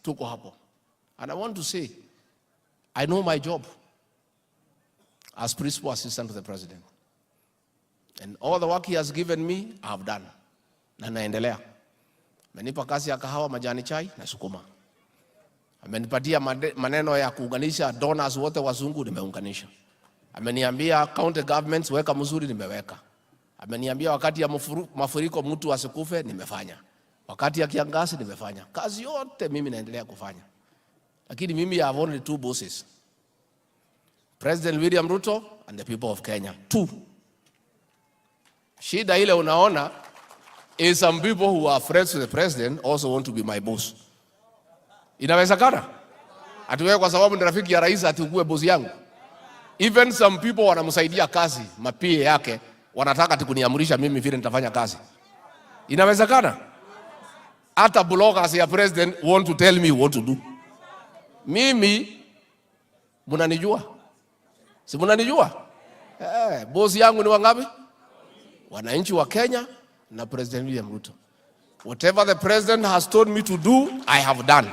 tuko hapo. And I want to say, I know my job as principal assistant to the president. And all the work he has given me, I have done. Na naendelea. Amenipa kazi ya kahawa, majani chai na sukuma. Amenipatia maneno ya kuunganisha donors wote wazungu, nimeunganisha. Ameniambia county governments weka mzuri, nimeweka. Ameniambia wakati ya mafuriko mtu asikufe, nimefanya. Wakati ya kiangazi, nimefanya. Kazi yote mimi naendelea kufanya. Lakini mimi I have only two bosses. President William Ruto and the people of Kenya. Two. Shida ile unaona is some people who are friends with the president also want to be my boss. Inawezekana? Ati wewe kwa sababu ni rafiki ya rais ati ukuwe boss yangu? Even some people wanamsaidia kazi, mapie yake, wanataka ati kuniamrisha mimi vile nitafanya kazi. Inawezekana? Hata bloggers ya president want to tell me what to do. Mimi mnanijua? Si mnanijua? Boss yangu ni wangapi? Wananchi wa Kenya na President William Ruto. Whatever the president has told me to do, I have done.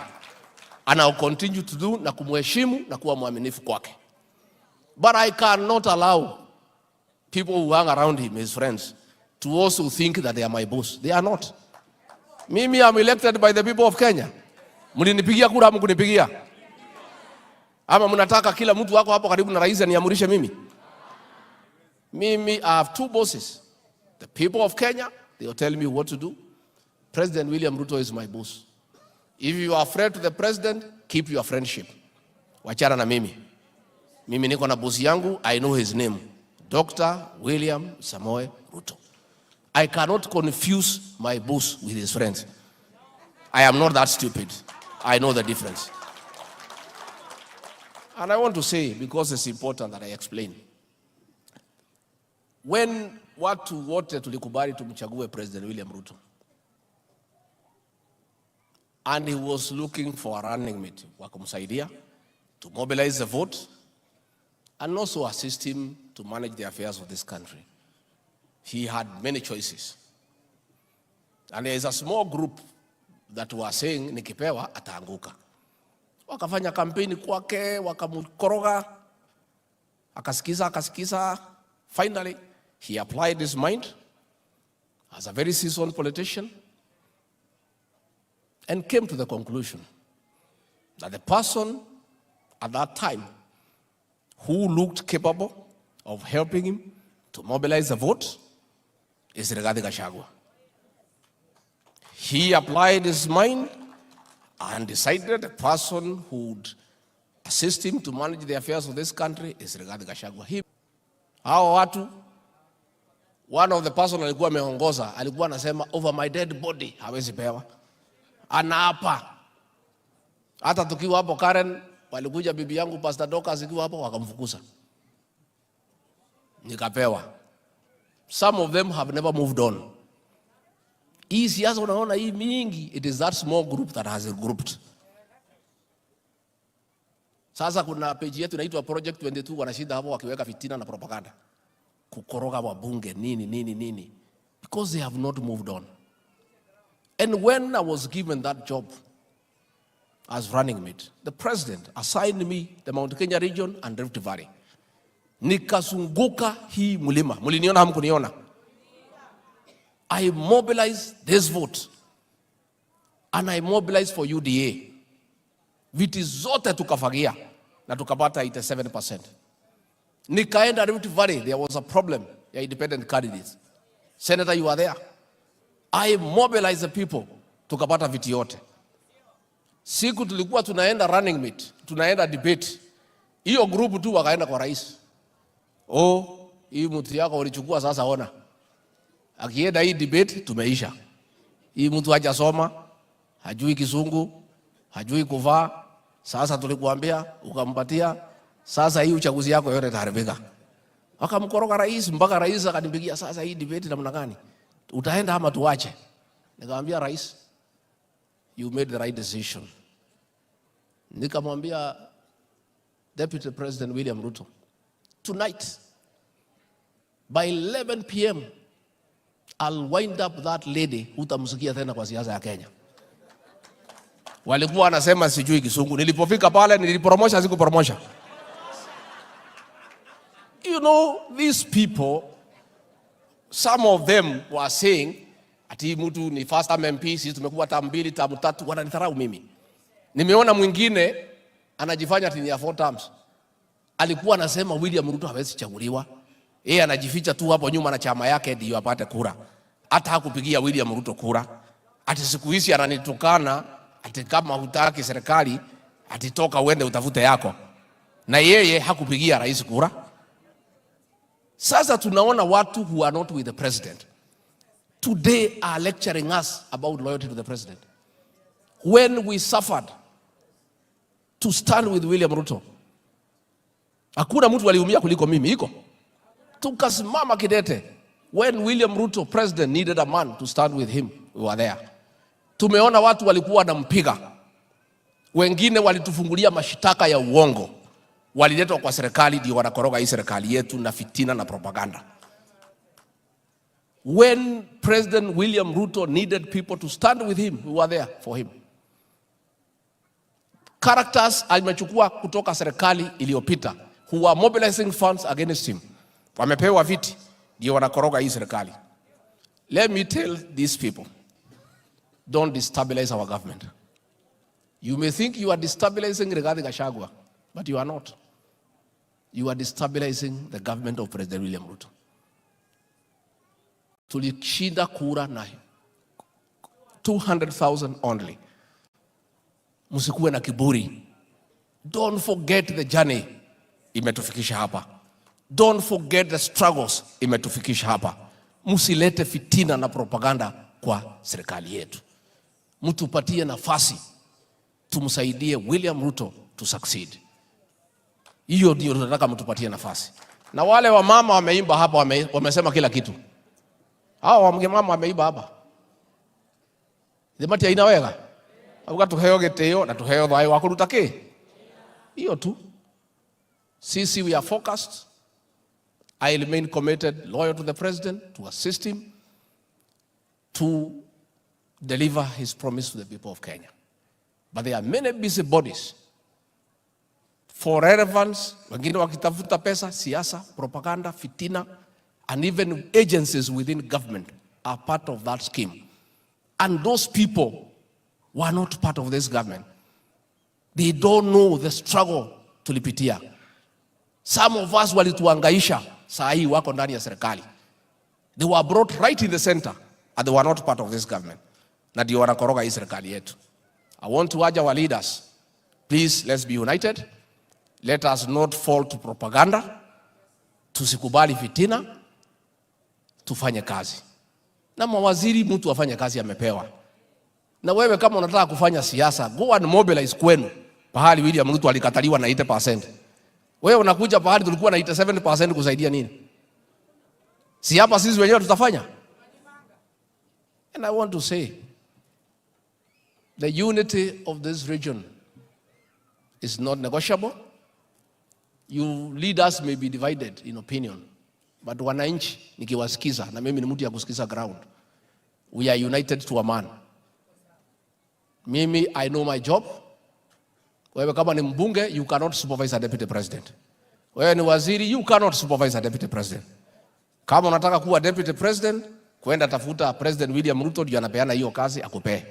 And I'll continue to do na kumheshimu na kuwa mwaminifu kwake. But I cannot allow people who hang around him, his friends, to also think that they are my boss. They are not. Mimi am elected by the people of Kenya. Mlinipigia kura, mkunipigia? Ama mnataka kila mtu wako hapo karibu na rais aniamurishe mimi? Mimi, I have two bosses. The people of Kenya, they will tell me what to do. President William Ruto is my boss. If you are afraid to the president, keep your friendship. Wachana na mimi. Mimi niko na boss yangu, I know his name. Dr. William Samoei Ruto. I cannot confuse my boss with his friends. I am not that stupid. I know the difference. And I want to say, because it's important that I explain. When watu wote tulikubali tumchague President William Ruto, and he was looking for a running mate wa kumsaidia to mobilize the vote and also assist him to manage the affairs of this country. He had many choices. And there is a small group that were saying nikipewa ataanguka. Wakafanya kampeni kwake, wakamkoroga, akasikiza. Finally, he applied his mind as a very seasoned politician and came to the conclusion that the person at that time who looked capable of helping him to mobilize the vote is Gachagua. He applied his mind and decided the person who would assist him to manage the affairs of this country is Gachagua. Hao watu, one of the person alikuwa ameongoza, alikuwa anasema over my dead body hawezi pewa. Anaapa. Hata tukiwa hapo Karen, walikuja bibi yangu Pastor Dorcas ikiwa hapo wakamfukuza. Nikapewa. Some of them have never moved on. Hii siasa unaona hii mingi, it is that small group that has regrouped. Sasa kuna page yetu inaitwa Project 22 wanashinda hapo wakiweka fitina na propaganda. Kukoroga wabunge nini. Because they have not moved on. And when I was given that job as running mate, the president assigned me the Mount Kenya region and Rift Valley. Nikazunguka hii mlima. Mliniona hamkuniona? I mobilized this vote. And I mobilized for UDA. Viti zote tukafagia na tukapata 87%. Nikaenda Rift Valley, there was a problem ya independent candidates. Senator, you are there. I mobilized the people, tukapata viti yote. Siku tulikuwa tunaenda running mate, tunaenda debate. Hiyo group tu wakaenda kwa rais. Hii mtu yako ulichukua sasa ona. Akienda hii debate tumeisha. Hii mtu hajasoma, hajui Kizungu, hajui kuvaa. Sasa tulikuambia ukampatia. Sasa hii uchaguzi yako yote itaharibika. Wakamkoroga rais mpaka rais akanipigia, sasa hii debate namna gani? Utaenda ama tuache? Nikamwambia rais, you made the right decision. Nikamwambia Deputy President William Ruto, tonight by 11 p.m. I'll wind up that lady utamsikia tena kwa siasa ya Kenya. walikuwa wanasema sijui Kisungu. Nilipofika pale nilipromosha, sikupromosha. You know, these people, some of them were saying ati mtu ni first time MP, sisi tumekuwa term 2, term 3, wananidharau mimi. Nimeona mwingine anajifanya ati ni 4 terms. Alikuwa anasema William Ruto hawezi chaguliwa. Yeye anajificha tu hapo nyuma na chama yake ndio apate kura. Hata hakupigia William Ruto kura. Ati siku hizi ananitukana ati kama hutaki serikali ati toka uende utafute yako. Na yeye hakupigia rais kura. Sasa tunaona watu who are not with the president today are lecturing us about loyalty to the president. When we suffered to stand with William Ruto, hakuna mtu aliumia kuliko mimi, iko. Tukasimama kidete. When William Ruto president needed a man to stand with him, we were there. Tumeona watu walikuwa wanampiga. Wengine walitufungulia mashitaka ya uongo. Waliletwa kwa serikali ndio wanakoroga hii serikali yetu na fitina na propaganda. When President William Ruto needed people to stand with him, we were there for him. Characters alimechukua kutoka serikali iliyopita who are mobilizing funds against him. Wamepewa viti ndio wanakoroga hii serikali. Let me tell these people, don't destabilize our government. You may think you are destabilizing regarding Gachagua, but you are not. You are destabilizing the government of President William Ruto. Tulishinda kura na 200,000 only. Musikuwe na kiburi. Don't forget the journey imetufikisha hapa. Don't forget the struggles imetufikisha hapa. Musilete fitina na propaganda kwa serikali yetu. Mtupatie nafasi tumsaidie William Ruto to succeed. Hiyo ndio tunataka, mtupatie nafasi. Na wale wa mama wameimba hapa, wamesema kila kitu. Hao wa mama wameimba hapa. Thimati haina wega. Abuga tuheo geteo na tuheo thayo wa kuruta ki. Hiyo tu. Sisi we are focused. I remain committed, loyal to the president, to assist him to deliver his promise to the people of Kenya. But there are many busy bodies for relevance, wengine wakitafuta pesa, siasa, propaganda, fitina, and even agencies within government are part of that scheme. And those people were not part of this government. They don't know the struggle tulipitia. Some of us walituangaisha, saa hii wako ndani ya serikali. They were brought right in the center and they were not part of this government. Na ndio wanakoroga hii serikali yetu. I want to urge our leaders, please let's be united. Let us not fall to propaganda. Tusikubali fitina. Tufanye kazi. Na mawaziri mtu afanye kazi amepewa. Na wewe kama unataka kufanya siasa, go and mobilize kwenu. Pahali William Ruto alikataliwa na 80%. Wewe unakuja pahali tulikuwa na 87% kusaidia nini? Si hapa sisi wenyewe tutafanya? And I want to say, the unity of this region is not negotiable. You leaders may be divided in opinion, but wananchi nikiwasikiza, na mimi ni mtu ya kusikiza ground, we are united to a man. Mimi, I know my job. Wewe kama ni mbunge, you cannot supervise a deputy president. Wewe ni waziri, you cannot supervise a deputy president. Kama unataka kuwa deputy president, kwenda tafuta President William Ruto ndio anapeana hiyo kazi akupee.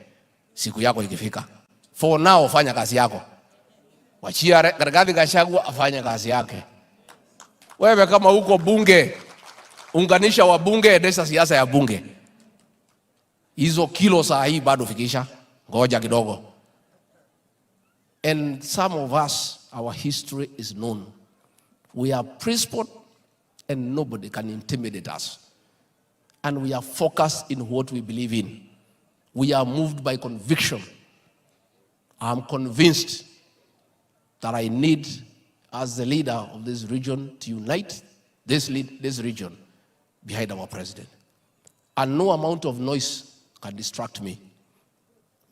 Siku yako ikifika. For now fanya kazi yako. Wachia Rigathi Gachagua afanye kazi yake. Wewe kama uko bunge, unganisha wa bunge, endesha siasa ya bunge. Hizo kilo saa hii bado fikisha. Ngoja kidogo. And some of us, our history is known. We are principled and nobody can intimidate us. And we are focused in what we believe in. We are moved by conviction. I'm convinced that I need, as the leader of this region, to unite this region behind our president. And no amount of noise can distract me.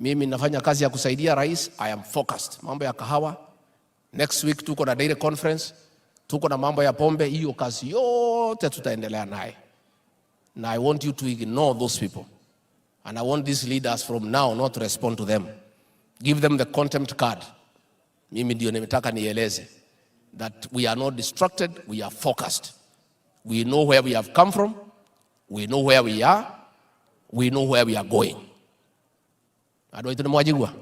Mimi nafanya kazi ya kusaidia rais. I am focused. Mambo ya kahawa. Next week tuko na daily conference. Tuko na mambo ya pombe. Hiyo kazi yote tutaendelea naye. Now I want you to ignore those people. And I want these leaders from now not to respond to them. Give them the contempt card. Mimi ndio nimetaka nieleze that we are not distracted, we are focused. We know where we have come from, we know where we are, we know where we are going. Ado ito ni mwajigwa.